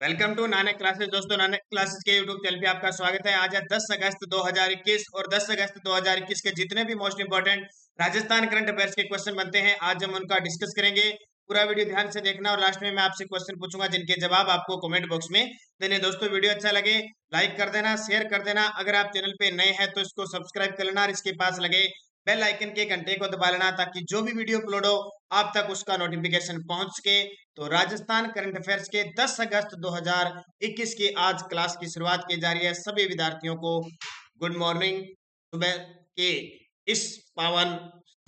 Welcome to Nanak classes. दोस्तों, Nanak classes के YouTube channel पे आपका स्वागत है। आज है 10 अगस्त 2021 और 10 अगस्त 2021 के जितने भी most important Rajasthan current affairs के क्वेश्चन बनते हैं, आज हम उनका डिस्कस करेंगे। पूरा वीडियो ध्यान से देखना और लास्ट में मैं आपसे क्वेश्चन पूछूंगा जिनके जवाब आपको कमेंट बॉक्स में देने। दोस्तों, वीडियो अच्छा लगे लाइक कर देना, शेयर कर देना। अगर आप चैनल पे नए हैं तो इसको सब्सक्राइब कर लेना और इसके पास लगे बेल आइकन के घंटे को दबा लेना ताकि जो भी वीडियो अपलोड हो आप तक उसका नोटिफिकेशन पहुंच सके। तो राजस्थान करंट अफेयर्स के 10 अगस्त 2021 की आज क्लास की शुरुआत की जा रही है। सभी विद्यार्थियों को गुड मॉर्निंग। सुबह के इस पावन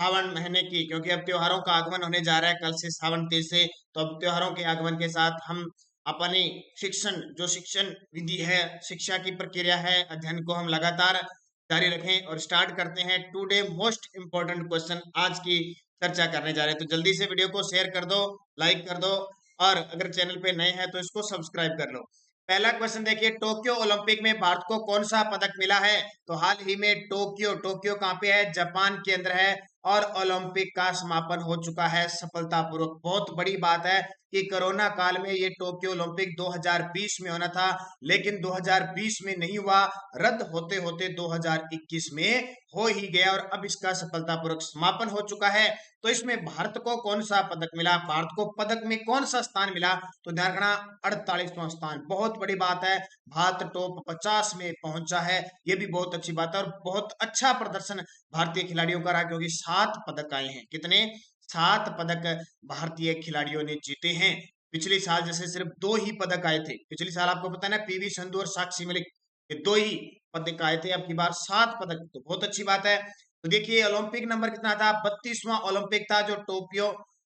सावन महीने की, क्योंकि अब त्योहारों का आगमन होने जा रहा है कल से सावन तीज से, तो अब त्योहारों के आगमन के साथ हम अपनी शिक्षण विधि है, शिक्षा की प्रक्रिया है, अध्ययन को हम लगातार जारी रखें और स्टार्ट करते हैं टुडे मोस्ट इंपॉर्टेंट क्वेश्चन आज की चर्चा करने जा रहे हैं। तो जल्दी से वीडियो को शेयर कर दो, लाइक कर दो और अगर चैनल पे नए हैं तो इसको सब्सक्राइब कर लो। पहला क्वेश्चन देखिए, टोक्यो ओलंपिक में भारत को कौन सा पदक मिला है? तो हाल ही में टोक्यो कहाँ पे है? जापान के अंदर है और ओलंपिक का समापन हो चुका है सफलतापूर्वक। बहुत बड़ी बात है कि कोरोना काल में ये टोक्यो ओलंपिक 2020 में होना था, लेकिन 2020 में नहीं हुआ, रद्द होते होते 2021 में हो ही गया और अब इसका सफलतापूर्वक समापन हो चुका है। तो इसमें भारत को कौन सा पदक मिला? भारत को पदक में कौन सा स्थान मिला? तो ध्यान रखना, 48वां स्थान। बहुत बड़ी बात है, भारत टॉप 50 में पहुंचा है, ये भी बहुत अच्छी बात है और बहुत अच्छा प्रदर्शन भारतीय खिलाड़ियों का रहा, क्योंकि 7 पदक आए हैं। कितने? 7 पदक भारतीय खिलाड़ियों ने जीते हैं। पिछले साल जैसे सिर्फ 2 ही पदक आए थे, पिछले साल आपको पता है ना, पीवी संधू और साक्षी मलिक, ये 2 ही पदक आए थे, अब की बार 7 पदक, तो बहुत अच्छी बात है। तो देखिए ओलंपिक नंबर कितना था? 32वां ओलंपिक था जो टोक्यो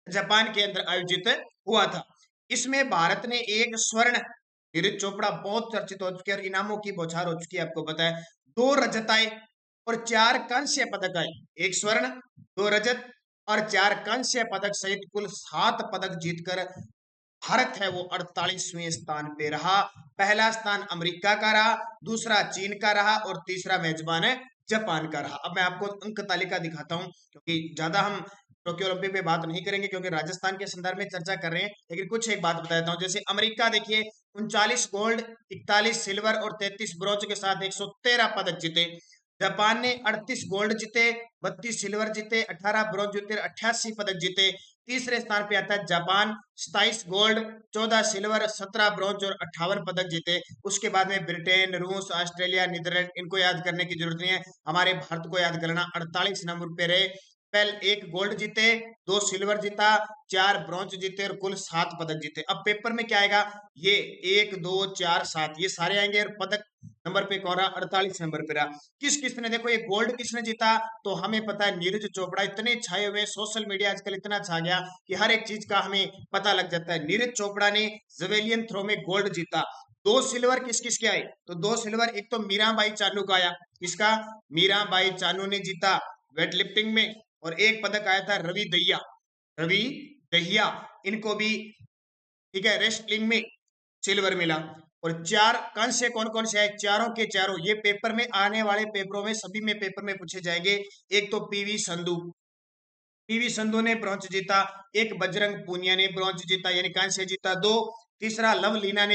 जापान के अंदर आयोजित हुआ था। इसमें भारत ने एक स्वर्ण, नीरज चोपड़ा बहुत चर्चित हो चुके और इनामों की बौछार हो चुकी है, आपको पता है। 2 रजत आए और 4 कांस्य पदक आए, एक स्वर्ण, 2 रजत और 4 कांस्य पदक सहित कुल 7 पदक जीतकर भारत है वो 48वें स्थान पे रहा। पहला स्थान अमेरिका का रहा, दूसरा चीन का रहा और तीसरा मेजबान है जापान का रहा। अब मैं आपको अंक तालिका दिखाता हूं, क्योंकि ज्यादा हम टोक्यो ओलंपिक पे बात नहीं करेंगे क्योंकि राजस्थान के संदर्भ में चर्चा कर रहे हैं, लेकिन कुछ एक बात बता देता हूं। जैसे अमेरिका देखिए, 39 गोल्ड, 41 सिल्वर और 33 ब्रॉन्ज के साथ 113 पदक जीते। जापान ने 38 गोल्ड जीते, 32 सिल्वर जीते, 18 ब्रॉन्ज जीते, 88 पदक जीते। तीसरे स्थान पे आता है जापान, 27 गोल्ड, 14 सिल्वर, 17 ब्रॉन्ज और 58 पदक जीते। उसके बाद में ब्रिटेन, रूस, ऑस्ट्रेलिया, नीदरलैंड, इनको याद करने की जरूरत नहीं है, हमारे भारत को याद करना। 48 नंबर पे रहे। पहले 1 गोल्ड जीते, 2 सिल्वर जीता, 4 ब्रॉन्ज जीते और कुल 7 पदक जीते। अब पेपर में क्या आएगा? ये 1 2 4 7 ये सारे आएंगे और पदक नंबर पे कौन रहा? 48 नंबर पे रहा। किस किसने, देखो ये गोल्ड किसने जीता? तो हमें पता है नीरज चोपड़ा। इतने छाए हुए, सोशल मीडिया आजकल इतना छा गया कि हर एक चीज का हमें पता लग जाता है। नीरज चोपड़ा ने जेवेलियन थ्रो में गोल्ड जीता। 2 सिल्वर किस किस के आए? तो 2 सिल्वर, एक तो मीराबाई चानू का आया, किसका? मीराबाई चानू ने जीता वेट लिफ्टिंग में। और एक पदक आया था रवि दहिया, इनको भी, ठीक है, रेसलिंग में सिल्वर मिला। और 4 कांस्य कौन कौन से आए? चारों के चारों ये पेपर में आने वाले पेपरों में सभी में पेपर में पूछे जाएंगे। एक तो पीवी संधू ने ब्रॉन्ज जीता, एक बजरंग पूनिया ने ब्रॉन्ज जीता यानी कांस्य जीता 2, तीसरा लव लीना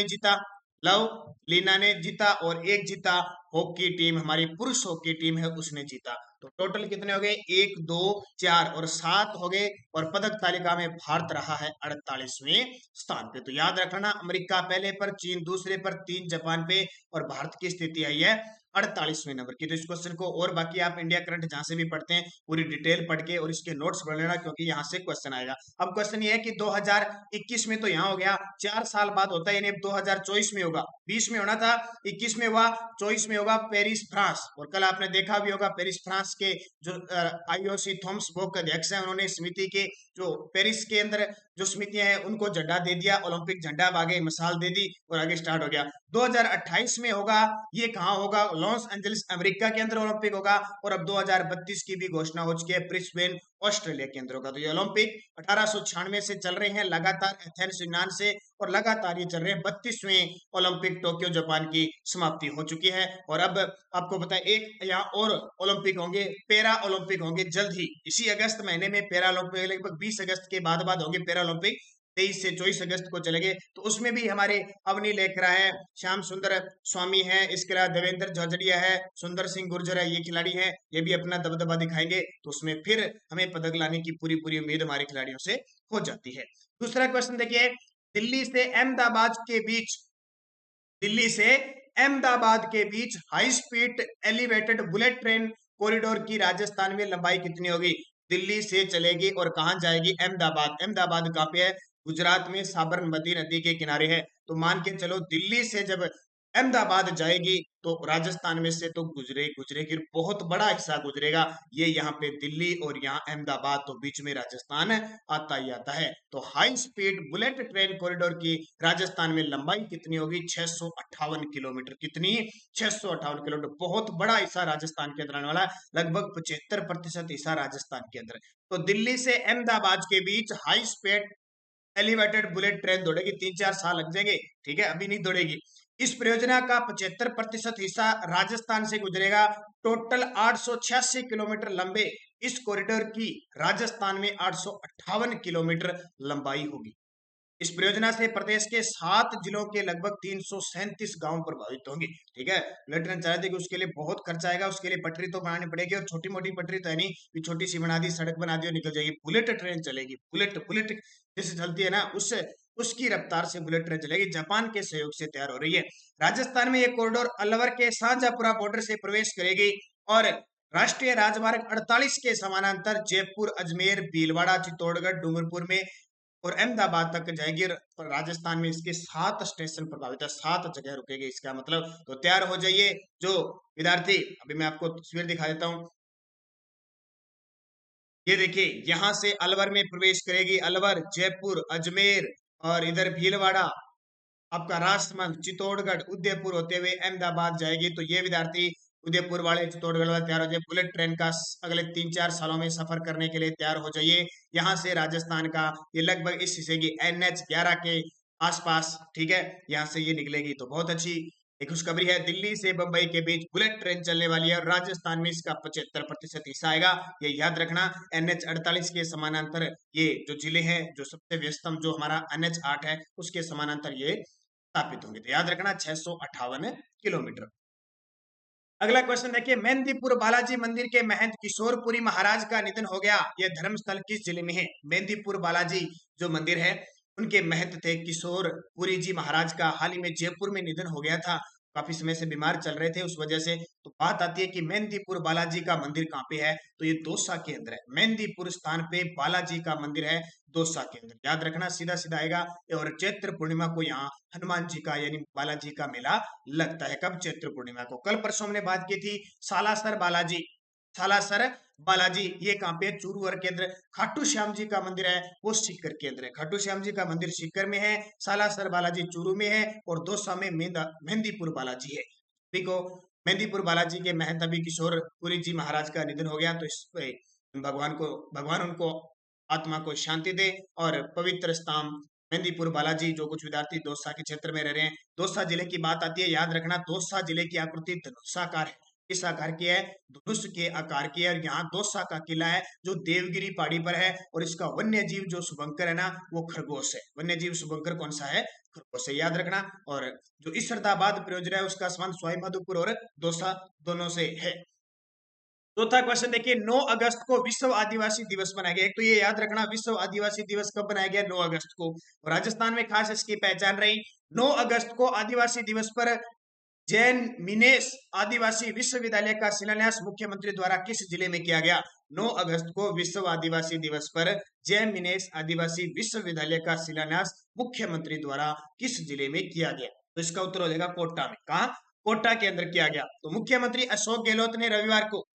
ने जीता और एक जीता हॉकी टीम, हमारी पुरुष हॉकी टीम है उसने जीता। तो टोटल कितने हो गए? 1 2 4 और 7 हो गए और पदक तालिका में भारत रहा है 48वें स्थान पे। तो याद रखना, अमेरिका पहले पर, चीन दूसरे पर, 3 जापान पे और भारत की स्थिति आई है 48वें नंबर की। तो इस क्वेश्चन को और बाकी आप इंडिया करंट जहां से भी पढ़ते हैं पूरी डिटेल पढ़ के और इसके नोट्स पढ़ लेना, क्योंकि यहाँ से क्वेश्चन आएगा। अब क्वेश्चन ये है कि 2021 में तो यहाँ हो गया, 4 साल बाद होता है, यानी 2024 में होगा। 20 में होना था, 21 में हुआ, 24 में होगा पेरिस फ्रांस। और कल आपने देखा भी होगा पेरिस फ्रांस के जो आईओसी थॉमस बॉक के अध्यक्ष हैं, उन्होंने समिति के जो पेरिस के अंदर जो समितियां हैं उनको झंडा दे दिया, ओलंपिक झंडा, आगे मिसाल दे दी और आगे स्टार्ट हो गया। 2028 में होगा, ये कहाँ होगा? लॉस एंजलिस अमेरिका के अंदर ओलंपिक होगा। और अब 2032 की भी घोषणा हो चुकी है, ब्रिस्बेन ऑस्ट्रेलिया के अंदर होगा। तो ये ओलंपिक 1896 से चल रहे हैं लगातार, एथेंस यूनान से, और लगातार ये चल रहे हैं। 32वें ओलंपिक टोक्यो जापान की समाप्ति हो चुकी है। और अब आपको पता है एक यहाँ और ओलंपिक होंगे, पैरा ओलंपिक होंगे जल्द ही, इसी अगस्त महीने में पैरा ओलंपिक, लगभग 20 अगस्त के बाद होंगे पैरा ओलंपिक। 23 से 24 अगस्त को चलेंगे, तो उसमें भी हमारे अवनी लेखरा है, श्याम सुंदर स्वामी है, इसके अलावा देवेंद्र झाझड़िया है, सुंदर सिंह गुर्जर है, ये खिलाड़ी हैं, ये भी अपना दबदबा दिखाएंगे। तो उसमें फिर हमें पदक लाने की पूरी पूरी उम्मीद हमारे खिलाड़ियों से हो जाती है। दूसरा क्वेश्चन देखिए, दिल्ली से अहमदाबाद के बीच दिल्ली से अहमदाबाद के बीच high speed elevated bullet train corridor की राजस्थान में लंबाई कितनी होगी? दिल्ली से चलेगी और कहां जाएगी? अहमदाबाद। अहमदाबाद कहाँ पे है? गुजरात में साबरमती नदी के किनारे है। तो मान के चलो दिल्ली से जब अहमदाबाद जाएगी तो राजस्थान में से तो गुजरेगी, बहुत बड़ा हिस्सा गुजरेगा। ये यहाँ पे दिल्ली और यहाँ अहमदाबाद, तो बीच में राजस्थान आता ही आता है। तो high speed bullet train corridor की राजस्थान में लंबाई कितनी होगी? 658 किलोमीटर। कितनी? 658 किलोमीटर। बहुत बड़ा हिस्सा राजस्थान के अंदर आने वाला है, लगभग 75% हिस्सा राजस्थान के अंदर। तो दिल्ली से अहमदाबाद के बीच high speed elevated bullet train दौड़ेगी, 3-4 साल लग जाएंगे, ठीक है, अभी नहीं दौड़ेगी। इस परियोजना का 75% हिस्सा राजस्थान से गुजरेगा। टोटल 886 किलोमीटर लंबे इस कॉरिडोर की राजस्थान में 858 किलोमीटर लंबाई होगी। इस परियोजना से प्रदेश के 7 जिलों के लगभग 337 गांव प्रभावित होंगे, ठीक है। बुलेट ट्रेन चला दी, उसके लिए बहुत खर्चा आएगा, उसके लिए पटरी तो बनानी पड़ेगी, और छोटी मोटी पटरी तो है नहीं कि छोटी सी बना दी, सड़क बना दी और निकल जाएगी। बुलेट ट्रेन चलेगी, बुलेट बुलेट जैसे चलती है ना, उससे उसकी रफ्तार से बुलेट ट्रेन चलेगी। जापान के सहयोग से तैयार हो रही है। राजस्थान में यह कॉरिडोर अलवर के शाहजहांपुरा बॉर्डर से प्रवेश करेगी और राष्ट्रीय राजमार्ग 48 के समानांतर जयपुर, अजमेर, भीलवाड़ा, चित्तौड़गढ़, डूंगरपुर में और अहमदाबाद तक जाएगी। और राजस्थान में इसके 7 स्टेशन प्रभावित है, 7 जगह रुकेगी, इसका मतलब। तो तैयार हो जाइए जो विद्यार्थी। अभी मैं आपको तस्वीर दिखा देता हूँ, ये देखिए, यहां से अलवर में प्रवेश करेगी। अलवर, जयपुर, अजमेर और इधर भीलवाड़ा, आपका राजसमंद, चित्तौड़गढ़, उदयपुर होते हुए अहमदाबाद जाएगी। तो ये विद्यार्थी उदयपुर वाले, चित्तौड़गढ़ वाले तैयार हो जाए। बुलेट ट्रेन का अगले 3-4 सालों में सफर करने के लिए तैयार हो जाइए। यहाँ से राजस्थान का ये लगभग इस हिस्से की NH 11 के आसपास, ठीक है, यहाँ से ये निकलेगी। तो बहुत अच्छी एक खुशखबरी है। दिल्ली से बंबई के बीच बुलेट ट्रेन चलने वाली है और राजस्थान में इसका 75% हिस्सा आएगा, ये याद रखना। NH 48 के समानांतर ये जो जिले हैं, जो सबसे व्यस्तम जो हमारा NH 8 है, उसके समानांतर ये स्थापित होंगे। तो याद रखना 658 किलोमीटर। अगला क्वेश्चन देखिए, मेहंदीपुर बालाजी मंदिर के महंत किशोरपुरी महाराज का निधन हो गया, यह धर्मस्थल किस जिले में है? मेहंदीपुर बालाजी जो मंदिर है, उनके महंत थे किशोरपुरी जी महाराज का हाल ही में जयपुर में निधन हो गया था। काफी समय से बीमार चल रहे थे, उस वजह से। तो बात आती है कि मेहंदीपुर बालाजी का मंदिर कहाँ पे है? तो ये दौसा के अंदर है। मेहंदीपुर स्थान पे बालाजी का मंदिर है, दौसा के अंदर। याद रखना, सीधा सीधा आएगा। और चैत्र पूर्णिमा को यहाँ हनुमान जी का यानी बालाजी का मेला लगता है। कब? चैत्र पूर्णिमा को। कल परसों हमने बात की थी सालासर बालाजी। सालासर बालाजी ये कहाँ पे? चूरू के अंदर। खाटू श्याम जी का मंदिर है, वो सीकर के अंदर है। खाटू श्याम जी का मंदिर सीकर में है, सालासर बालाजी चूरू में है, और दौसा में मेहंदीपुर बालाजी है। ठीक हो। मेहंदीपुर बालाजी के महंत अभी किशोरपुरी जी महाराज का निधन हो गया। तो इस पे भगवान उनको आत्मा को शांति दे। और पवित्र स्थान मेहंदीपुर बालाजी, जो कुछ विद्यार्थी दौसा के क्षेत्र में रह रहे हैं। दौसा जिले की बात आती है, याद रखना, दौसा जिले की आकृति धनुषाकार है। किस आकार की है? धनुष के आकार की है। और यहाँ दौसा का किला है जो देवगिरी पहाड़ी पर है, और इसका वन्य जीव जो शुभंकर है ना, वो खरगोश है। वन्य जीव शुभंकर कौन सा है? खरगोश है, याद रखना। और जो इसरदाबाद परियोजना है, उसका संबंध सवाई माधोपुर और दौसा दोनों से है। चौथा क्वेश्चन देखिए, 9 अगस्त को विश्व आदिवासी दिवस मनाया गया। एक तो ये याद रखना, विश्व आदिवासी दिवस कब बनाया गया? 9 अगस्त को। और राजस्थान में खास इसकी पहचान रही। 9 अगस्त को आदिवासी दिवस पर जैन मिनेस आदिवासी विश्वविद्यालय का शिलान्यास मुख्यमंत्री द्वारा किस जिले में किया गया? 9 अगस्त को विश्व आदिवासी दिवस पर जैन मिनेस आदिवासी विश्वविद्यालय का शिलान्यास मुख्यमंत्री द्वारा किस जिले में किया गया? तो इसका उत्तर हो जाएगा कोटा में। कहा? कोटा के अंदर किया गया। तो मुख्यमंत्री अशोक गहलोत ने रविवार को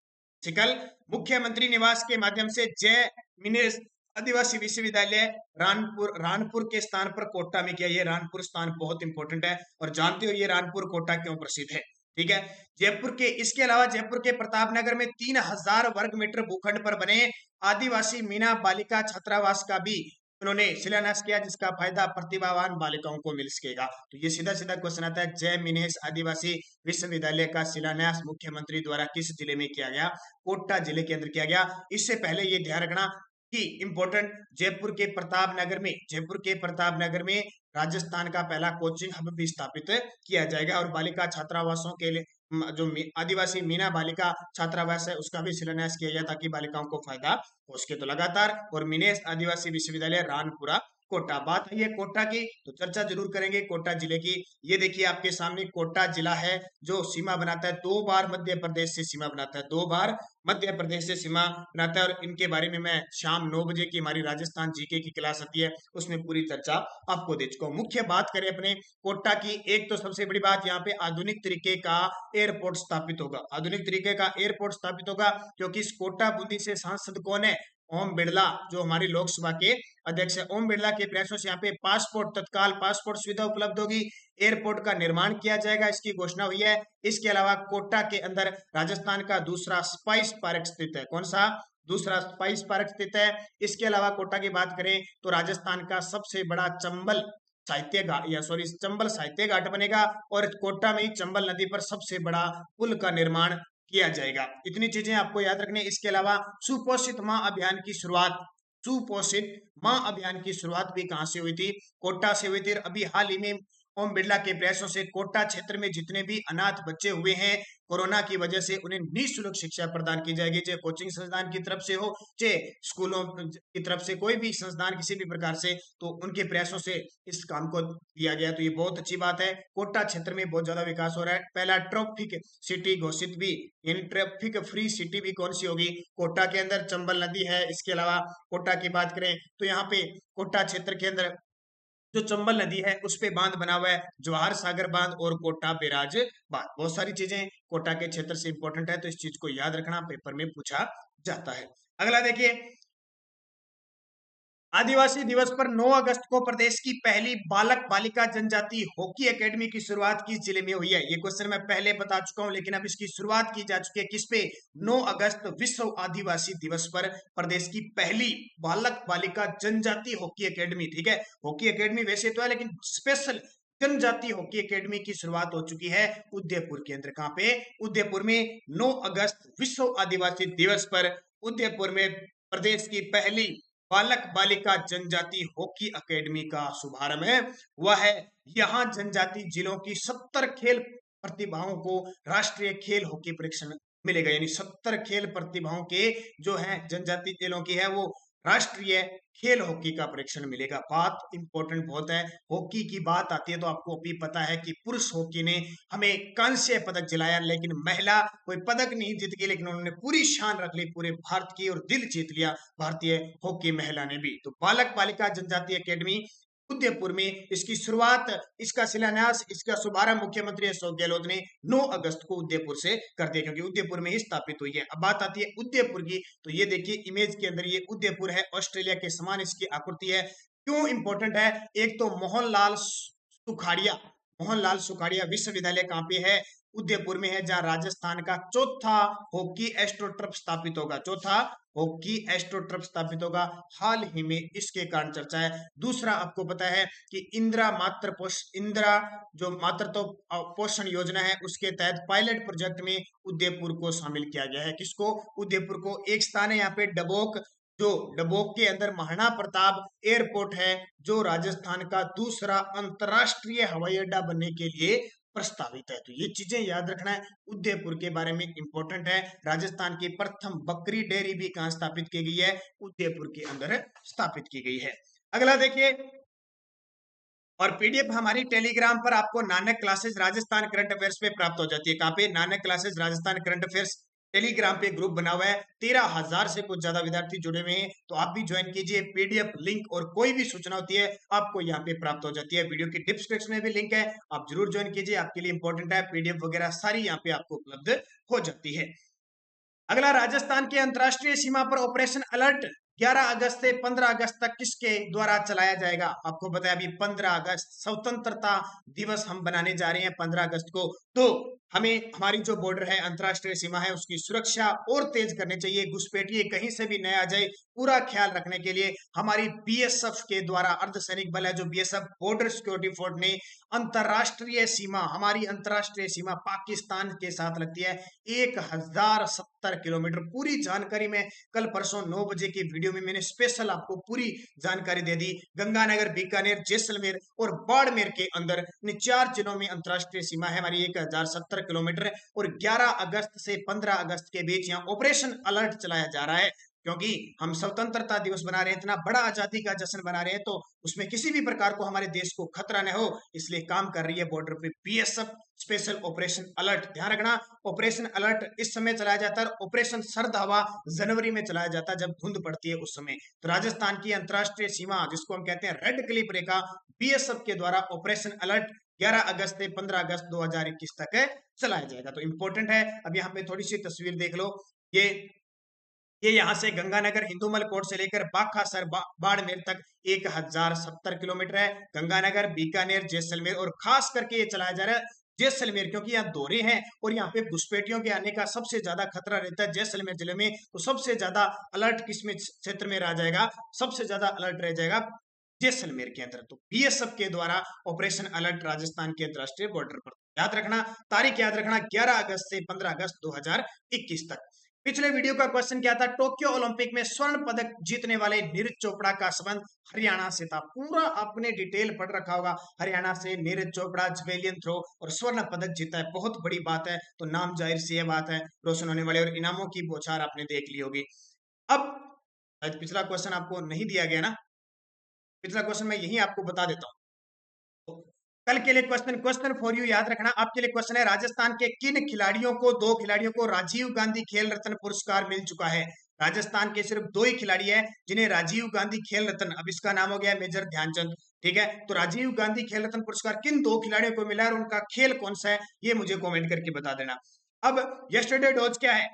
कल मुख्यमंत्री निवास के माध्यम से जय मिनेस आदिवासी विश्वविद्यालय रानपुर के स्थान पर कोटा में किया। ये रानपुर स्थान बहुत इंपॉर्टेंट है, और जानते हो ये रानपुर कोटा क्यों प्रसिद्ध है, ठीक है। जयपुर के इसके अलावा जयपुर के प्रतापनगर में 3000 वर्ग मीटर भूखंड पर बने आदिवासी मीना बालिका छात्रावास का भी उन्होंने शिलान्यास किया, जिसका फायदा प्रतिभावान बालिकाओं को मिल सकेगा। तो ये सीधा सीधा क्वेश्चन आता है, जय मिनेस आदिवासी विश्वविद्यालय का शिलान्यास मुख्यमंत्री द्वारा किस जिले में किया गया? कोटा जिले के अंदर किया गया। इससे पहले ये ध्यान रखना, की इंपॉर्टेंट जयपुर के प्रताप नगर में राजस्थान का पहला कोचिंग हब भी स्थापित किया जाएगा और बालिका छात्रावासों के लिए आदिवासी मीना बालिका छात्रावास है उसका भी शिलान्यास किया गया ताकि बालिकाओं को फायदा हो सके। तो लगातार और मिनेश आदिवासी विश्वविद्यालय रानपुरा कोटा। बात है ये कोटा की तो चर्चा जरूर करेंगे कोटा जिले की। ये देखिए आपके सामने कोटा जिला है जो सीमा बनाता है, 2 बार मध्य प्रदेश से सीमा बनाता है, 2 बार मध्य प्रदेश से सीमा बनाता है। और इनके बारे में मैं शाम 9 बजे की हमारी राजस्थान जीके की क्लास आती है उसमें पूरी चर्चा आपको दे चुका हूँ। मुख्य बात करें अपने कोटा की, एक तो सबसे बड़ी बात यहाँ पे आधुनिक तरीके का एयरपोर्ट स्थापित होगा, आधुनिक तरीके का एयरपोर्ट स्थापित होगा क्योंकि इस कोटा बूंदी से सांसद कौन है, ओम बिरला, जो हमारी लोकसभा के अध्यक्ष है। ओम बिरला के प्रयासों से यहाँ पे तत्काल पासपोर्ट सुविधा उपलब्ध होगी, एयरपोर्ट का निर्माण किया जाएगा, इसकी घोषणा हुई है। इसके अलावा कोटा के अंदर राजस्थान का दूसरा स्पाइस पार्क स्थित है। कौन सा? दूसरा स्पाइस पार्क स्थित है। इसके अलावा कोटा की बात करें तो राजस्थान का सबसे बड़ा चंबल साहित्य घाट बनेगा और कोटा में ही चंबल नदी पर सबसे बड़ा पुल का निर्माण किया जाएगा। इतनी चीजें आपको याद रखनी है। इसके अलावा सुपोषित माँ अभियान की शुरुआत, सुपोषित माँ अभियान की शुरुआत भी कहां से हुई थी? कोटा से हुई थी। अभी हाल ही में ओम बिरला के प्रयासों से कोटा क्षेत्र में जितने भी अनाथ बच्चे हुए हैं कोरोना की वजह से उन्हें निःशुल्क शिक्षा प्रदान की जाएगी, चाहे कोचिंग संस्थान की तरफ से हो चाहे स्कूलों की तरफ से, कोई भी संस्थान किसी भी प्रकार से, तो उनके प्रयासों से इस काम को दिया गया। तो ये बहुत अच्छी बात है। कोटा क्षेत्र में बहुत ज्यादा विकास हो रहा है। पहला ट्रैफिक सिटी घोषित भी, यानी ट्रैफिक फ्री सिटी भी कौन सी होगी? कोटा के अंदर चंबल नदी है। इसके अलावा कोटा की बात करें तो यहाँ पे कोटा क्षेत्र के अंदर जो चंबल नदी है उस पे बांध बना हुआ है, जवाहर सागर बांध और कोटा बैराज बांध। बहुत सारी चीजें कोटा के क्षेत्र से इंपॉर्टेंट है तो इस चीज को याद रखना, पेपर में पूछा जाता है। अगला देखिए, आदिवासी दिवस पर 9 अगस्त को प्रदेश की पहली बालक बालिका जनजाति हॉकी एकेडमी की शुरुआत किस जिले में हुई है? ये क्वेश्चन मैं पहले बता चुका हूं लेकिन अब इसकी शुरुआत की जा चुकी है किस पे? 9 अगस्त विश्व आदिवासी दिवस पर प्रदेश की पहली बालक बालिका जनजाति हॉकी एकेडमी, ठीक है, हॉकी एकेडमी वैसे तो है लेकिन स्पेशल जनजाति हॉकी एकेडमी की शुरुआत हो चुकी है उदयपुर के अंदर। कहां पे? उदयपुर में 9 अगस्त विश्व आदिवासी दिवस पर उदयपुर में प्रदेश की पहली बालक बालिका जनजाति हॉकी एकेडमी का शुभारंभ है। वह है यहाँ जनजाति जिलों की 70 खेल प्रतिभाओं को राष्ट्रीय खेल हॉकी प्रशिक्षण मिलेगा, यानी 70 खेल प्रतिभाओं के जो है जनजाति जिलों की है वो राष्ट्रीय खेल हॉकी का प्रशिक्षण मिलेगा। बात इंपॉर्टेंट बहुत है। हॉकी की बात आती है तो आपको भी पता है कि पुरुष हॉकी ने हमें कांस्य पदक दिलाया लेकिन महिला कोई पदक नहीं जीत गई, लेकिन उन्होंने पूरी शान रख ली पूरे भारत की और दिल जीत लिया भारतीय हॉकी महिला ने भी। तो बालक बालिका जनजाति एकेडमी उदयपुर में इसकी शुरुआत, इसका शिलान्यास, इसका शुभारंभ मुख्यमंत्री अशोक गहलोत ने 9 अगस्त को उदयपुर से कर दिया क्योंकि उदयपुर में ही स्थापित हुई है। अब बात आती है उदयपुर की, तो ये देखिए इमेज के अंदर ये उदयपुर है, ऑस्ट्रेलिया के समान इसकी आकृति है। क्यों इंपॉर्टेंट है? एक तो मोहनलाल सुखाड़िया विश्वविद्यालय कहाँ पे है? उदयपुर में है, जहां राजस्थान का चौथा हॉकी एस्ट्रोटर्फ स्थापित होगा, चौथा हॉकी एस्ट्रोटर्फ स्थापित होगा। हाल ही में इसके कारण चर्चा है। दूसरा आपको पता है कि इंदिरा जो मातृत्व पोषण योजना है उसके तहत पायलट प्रोजेक्ट में उदयपुर को शामिल किया गया है। किसको? उदयपुर को। एक स्थान है यहाँ पे डबोक के अंदर महाराणा प्रताप एयरपोर्ट है जो राजस्थान का दूसरा अंतरराष्ट्रीय हवाई अड्डा बनने के लिए प्रस्तावित है। तो ये चीजें याद रखना है, उदयपुर के बारे में इंपॉर्टेंट है। राजस्थान की प्रथम बकरी डेयरी भी कहां स्थापित की गई है? उदयपुर के अंदर स्थापित की गई है। अगला देखिए, और पीडीएफ हमारी टेलीग्राम पर आपको Nanak classes Rajasthan current affairs पे प्राप्त हो जाती है। कहां पे? Nanak classes Rajasthan current affairs Telegram पे ग्रुप बना हुआ है। 13,000 से कुछ ज्यादा विद्यार्थी जुड़े हुए हैं, तो आप भी ज्वाइन कीजिए। पीडीएफ लिंक और कोई भी सूचना होती है आपको यहाँ पे प्राप्त हो जाती है। वीडियो की डिस्क्रिप्शन में भी लिंक है, आप जरूर ज्वाइन कीजिए, आपके लिए इंपॉर्टेंट है। पीडीएफ वगैरह सारी यहाँ पे आपको उपलब्ध हो जाती है। अगला, राजस्थान के अंतरराष्ट्रीय सीमा पर ऑपरेशन अलर्ट 11 अगस्त से 15 अगस्त तक किसके द्वारा चलाया जाएगा? आपको बताया अभी 15 अगस्त स्वतंत्रता दिवस हम बनाने जा रहे हैं 15 अगस्त को, तो हमें हमारी जो बॉर्डर है, अंतरराष्ट्रीय सीमा है, उसकी सुरक्षा और तेज करनी चाहिए। घुसपैठिए कहीं से भी न आ जाए, पूरा ख्याल रखने के लिए हमारी बीएसएफ के द्वारा, अर्धसैनिक बल है जो बीएसएफ बॉर्डर सिक्योरिटी फोर्स ने अंतरराष्ट्रीय सीमा, हमारी अंतरराष्ट्रीय सीमा पाकिस्तान के साथ लगती है 1070 किलोमीटर। पूरी जानकारी मैं कल परसों 9 बजे की वीडियो वीडियो में मैंने स्पेशल आपको पूरी जानकारी दे दी। गंगानगर, बीकानेर, जैसलमेर और बाड़मेर के अंदर इन 4 जिलों में अंतरराष्ट्रीय सीमा है हमारी 1070 किलोमीटर, और 11 अगस्त से 15 अगस्त के बीच यहाँ ऑपरेशन अलर्ट चलाया जा रहा है, क्योंकि हम स्वतंत्रता दिवस बना रहे हैं, इतना बड़ा आजादी का जश्न बना रहे हैं, तो उसमें किसी भी प्रकार को हमारे देश को खतरा न हो, इसलिए काम कर रही है बॉर्डर पे बीएसएफ स्पेशल ऑपरेशन अलर्ट। ध्यान रखना, ऑपरेशन अलर्ट इस समय चलाया जाता है, ऑपरेशन सर्द हवा जनवरी में चलाया जाता है जब धुंध पड़ती है उस समय। तो राजस्थान की अंतरराष्ट्रीय सीमा जिसको हम कहते हैं रेड क्लिफ रेखा, बीएसएफ के द्वारा ऑपरेशन अलर्ट 11 अगस्त से 15 अगस्त 2021 तक चलाया जाएगा। तो इंपॉर्टेंट है। अब यहाँ पे थोड़ी सी तस्वीर देख लो। ये यहाँ से गंगानगर हिंदूमल कोट से लेकर बाखासर बाड़मेर तक 1070 किलोमीटर है। गंगानगर, बीकानेर, जैसलमेर, और खास करके ये चलाया जा रहा है जैसलमेर, क्योंकि यहाँ दोहरे हैं और यहाँ पे घुसपैठियों के आने का सबसे ज्यादा खतरा रहता है जैसलमेर जिले में। तो सबसे ज्यादा अलर्ट किस में क्षेत्र में रह जाएगा, सबसे ज्यादा अलर्ट रह जाएगा जैसलमेर के अंदर। तो बीएसएफ के द्वारा ऑपरेशन अलर्ट राजस्थान के अंतरराष्ट्रीय बॉर्डर पर। याद रखना, तारीख याद रखना, 11 अगस्त से 15 अगस्त 2021 तक। पिछले वीडियो का क्वेश्चन क्या था, टोक्यो ओलंपिक में स्वर्ण पदक जीतने वाले नीरज चोपड़ा का संबंध हरियाणा से था। पूरा आपने डिटेल पढ़ रखा होगा, हरियाणा से नीरज चोपड़ा जेवेलियन थ्रो और स्वर्ण पदक जीता है, बहुत बड़ी बात है। तो नाम जाहिर सी है बात है रोशन होने वाले, और इनामों की बौछार आपने देख ली होगी। अब पिछला क्वेश्चन आपको नहीं दिया गया ना, पिछला क्वेश्चन मैं यही आपको बता देता हूँ। कल के लिए क्वेश्चन फॉर यू याद रखना, आपके लिए क्वेश्चन है, राजस्थान के किन खिलाड़ियों को, 2 खिलाड़ियों को राजीव गांधी खेल रत्न पुरस्कार मिल चुका है। राजस्थान के सिर्फ 2 ही खिलाड़ी है जिन्हें राजीव गांधी खेल रत्न, अब इसका नाम हो गया मेजर ध्यानचंद, ठीक है। तो राजीव गांधी खेल रत्न पुरस्कार किन 2 खिलाड़ियों को मिला है और उनका खेल कौन सा है, ये मुझे कॉमेंट करके बता देना। अब यस्टरडे डॉज क्या है,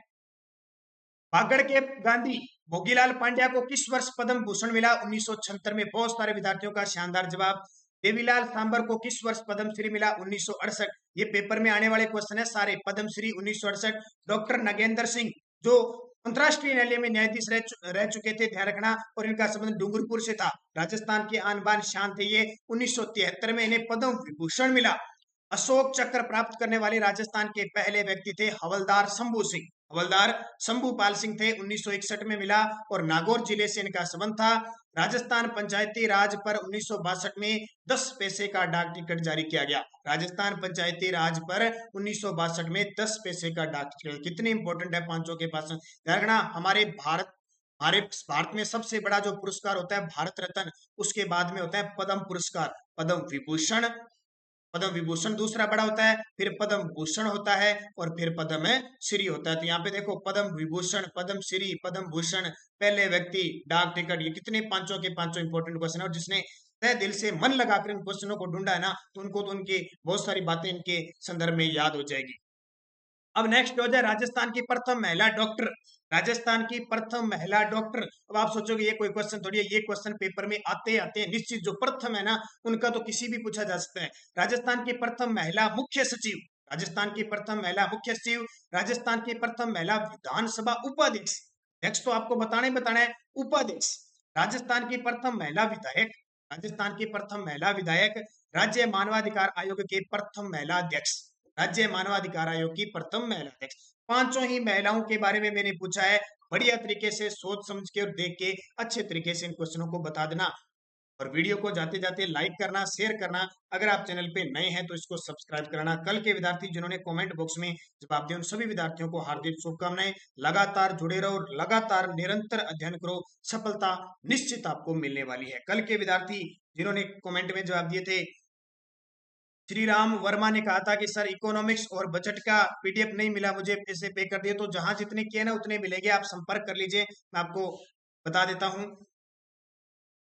बागड़ के गांधी भोगीलाल पांड्या को किस वर्ष पद्म भूषण मिला, 1976 में। बहुत सारे विद्यार्थियों का शानदार जवाब। देवीलाल सांबर को किस वर्ष पद्मश्री मिला, 1968। ये पेपर में आने वाले क्वेश्चन है सारे, पद्मश्री 1968। डॉक्टर नगेंद्र सिंह जो अंतरराष्ट्रीय न्यायालय में न्यायाधीश रह चुके थे, ध्यान रखना, और इनका संबंध डूंगरपुर से था। राजस्थान के आन बान शान थे ये। 1973 में इन्हें पद्म विभूषण मिला। अशोक चक्र प्राप्त करने वाले राजस्थान के पहले व्यक्ति थे हवलदार शंभू सिंह, हवलदार शंभूपाल सिंह थे, 1961 में मिला, और नागौर जिले से इनका संबंध था। राजस्थान पंचायती राज पर 1962 में 10 पैसे का डाक टिकट जारी किया गया। राजस्थान पंचायती राज पर 1962 में 10 पैसे का डाक टिकट, कितनी इंपॉर्टेंट है पांचों के पास। ध्यान रखना, हमारे भारत में सबसे बड़ा जो पुरस्कार होता है भारत रत्न, उसके बाद में होता है पद्म पुरस्कार, पद्म विभूषण, पद्म विभूषण दूसरा बड़ा होता है, फिर पद्म भूषण होता है, और फिर पद्म श्री होता है। तो यहाँ पे देखो, पद्म विभूषण, पद्म श्री, पद्म भूषण, पहले व्यक्ति, डाक टिकट, ये कितने पांचों के पांचों इंपॉर्टेंट क्वेश्चन है। और जिसने तय दिल से मन लगाकर इन क्वेश्चनों को ढूंढा है ना, तो उनको तो उनकी बहुत सारी बातें इनके संदर्भ में याद हो जाएगी। अब नेक्स्ट हो जाए राजस्थान की प्रथम महिला डॉक्टर, राजस्थान की प्रथम महिला डॉक्टर। अब आप सोचोगे ये कोई क्वेश्चन थोड़ी है, ये क्वेश्चन पेपर में आते आते हैं निश्चित। जो प्रथम है ना, उनका तो किसी भी पूछा जा सकता है। राजस्थान की प्रथम महिला मुख्य सचिव, राजस्थान की प्रथम महिला मुख्य सचिव, राजस्थान की प्रथम महिला विधानसभा उपाध्यक्ष, नेक्स्ट तो आपको बताना है उपाध्यक्ष। राजस्थान की प्रथम महिला विधायक, राजस्थान की प्रथम महिला विधायक, राज्य मानवाधिकार आयोग के प्रथम महिला अध्यक्ष, राज्य मानवाधिकार आयोग की प्रथम महिला अध्यक्ष। पांचों ही महिलाओं के बारे में मैंने पूछा है, बढ़िया तरीके से सोच समझ के और देख के अच्छे तरीके से इन क्वेश्चनों को बता देना। और वीडियो को जाते जाते लाइक करना, शेयर करना, अगर आप चैनल पे नए हैं तो इसको सब्सक्राइब करना। कल के विद्यार्थी जिन्होंने कमेंट बॉक्स में जवाब दिया, उन सभी विद्यार्थियों को हार्दिक शुभकामनाएं। लगातार जुड़े रहो, लगातार निरंतर अध्ययन करो, सफलता निश्चित आपको मिलने वाली है। कल के विद्यार्थी जिन्होंने कमेंट में जवाब दिए थे, श्री राम वर्मा ने कहा था कि सर इकोनॉमिक्स और बजट का पीडीएफ नहीं मिला, मुझे पैसे पे कर दिए। तो जहां जितने किए ना उतने मिलेंगे, आप संपर्क कर लीजिए, मैं आपको बता देता हूं।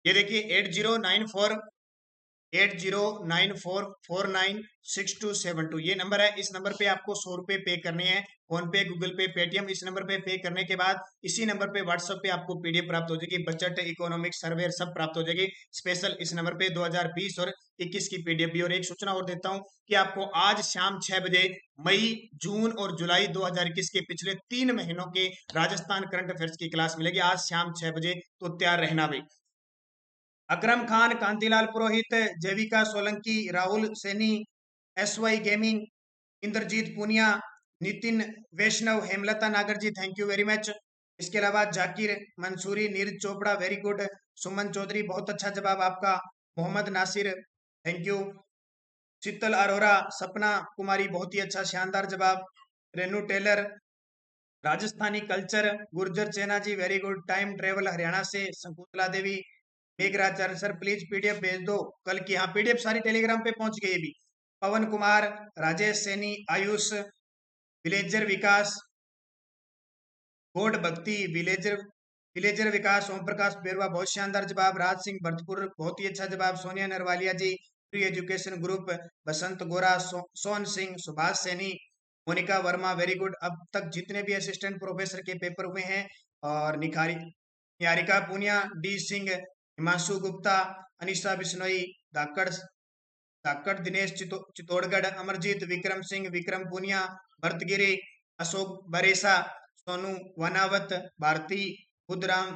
ये देखिए 8094496272 ये नंबर है। इस नंबर पे आपको 100 रुपए पे करने हैं, फोन पे, गूगल पे, पेटीएम। इस नंबर पे करने के बाद इसी नंबर पे व्हाट्सएप पे आपको पीडीएफ प्राप्त हो जाएगी, बजट, इकोनॉमिक्स, सर्वे सब प्राप्त हो जाएगी। स्पेशल इस नंबर पे 2020 और 21 की पीडीएफ भी। और एक सूचना और देता हूं कि आपको आज शाम 6 बजे मई, जून और जुलाई 2021 के पिछले 3 महीनों के राजस्थान करंट अफेयर्स की क्लास मिलेगी आज शाम 6 बजे, तो तैयार रहना भाई। अकरम खान, कांतिलाल पुरोहित, जैविका सोलंकी, राहुल सैनी, एसवाई गेमिंग, इंद्रजीत पुनिया, नितिन वैष्णव, हेमलता नागर जी, थैंक यू वेरी मच। इसके अलावा जाकिर मंसूरी, नीरज चोपड़ा वेरी गुड, सुमन चौधरी बहुत अच्छा जवाब आपका, मोहम्मद नासिर थैंक यू, शीतल अरोरा, सपना कुमारी बहुत ही अच्छा शानदार जवाब, Renu Taylor Rajasthani culture, Gurjar Chena ji very good, time travel Haryana से शकुंतला देवी, मेघराज चरण सर प्लीज पीडीएफ भेज दो कल की, हाँ पीडीएफ सारी टेलीग्राम पे पहुंच गई अभी, पवन कुमार, राजेश सैनी, आयुष, विलेजर विकास, गोड भक्ति, विलेजर विलेजर विकास, ओम प्रकाश बेरवा बहुत शानदार जवाब, राज सिंह भरतपुर बहुत ही अच्छा जवाब, सोनिया नरवालिया जी, फ्री एजुकेशन ग्रुप, बसंत गोरा, सोन सिंह, सुभाष सैनी, मोनिका वर्मा वेरी गुड। अब तक जितने भी असिस्टेंट प्रोफेसर के पेपर हुए हैं, और निहारिका पूनिया, डी सिंह, हिमांशु गुप्ता, अनिशा बिश्नोई, धाकड़ धाकड़, दिनेश चित्तौड़गढ़, अमरजीत, विक्रम सिंह, विक्रम पुनिया, भरतगिरी, अशोक बरेसा, सोनू वनावत, भारती, बुद्धराम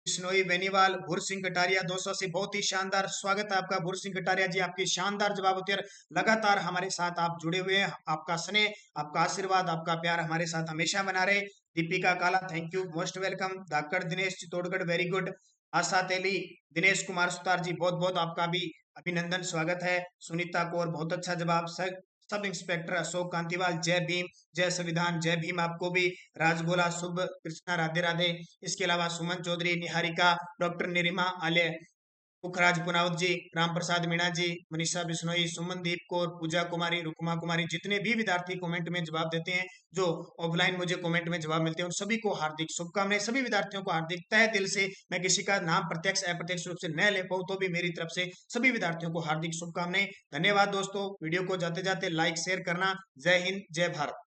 बिश्नोई बेनीवाल, भूर सिंह कटारिया 200 से बहुत ही शानदार स्वागत है आपका भूर सिंह कटारिया जी, आपकी शानदार जवाब होती है, लगातार हमारे साथ आप जुड़े हुए हैं, आपका स्नेह आपका आशीर्वाद आपका प्यार हमारे साथ हमेशा बना रहे। Deepika Kala thank you most welcome, Dhakad Dinesh Chittorgarh very good, Asha Teli, Dinesh Kumar Sutar ji बहुत बहुत आपका भी अभिनंदन स्वागत है, सुनीता कौर बहुत अच्छा जवाब, सब इंस्पेक्टर अशोक कांतिवाल जय भीम, जय संविधान जय भीम आपको भी, राजगोला शुभ कृष्णा राधे राधे, इसके अलावा सुमन चौधरी, निहारिका, डॉक्टर निरिमा आले, पुखराज पुनावत जी, राम प्रसाद मीणा जी, मनीषा बिश्नोई, सुमनदीप कौर, पूजा कुमारी, रुकमा कुमारी, जितने भी विद्यार्थी कमेंट में जवाब देते हैं, जो ऑफलाइन मुझे कमेंट में जवाब मिलते हैं, उन सभी को हार्दिक शुभकामनाएं, सभी विद्यार्थियों को हार्दिक तहे दिल से, मैं किसी का नाम प्रत्यक्ष अप्रत्यक्ष रूप से न ले पाऊं तो भी मेरी तरफ से सभी विद्यार्थियों को हार्दिक शुभकामनाएं। धन्यवाद दोस्तों, वीडियो को जाते जाते लाइक शेयर करना। जय हिंद जय भारत।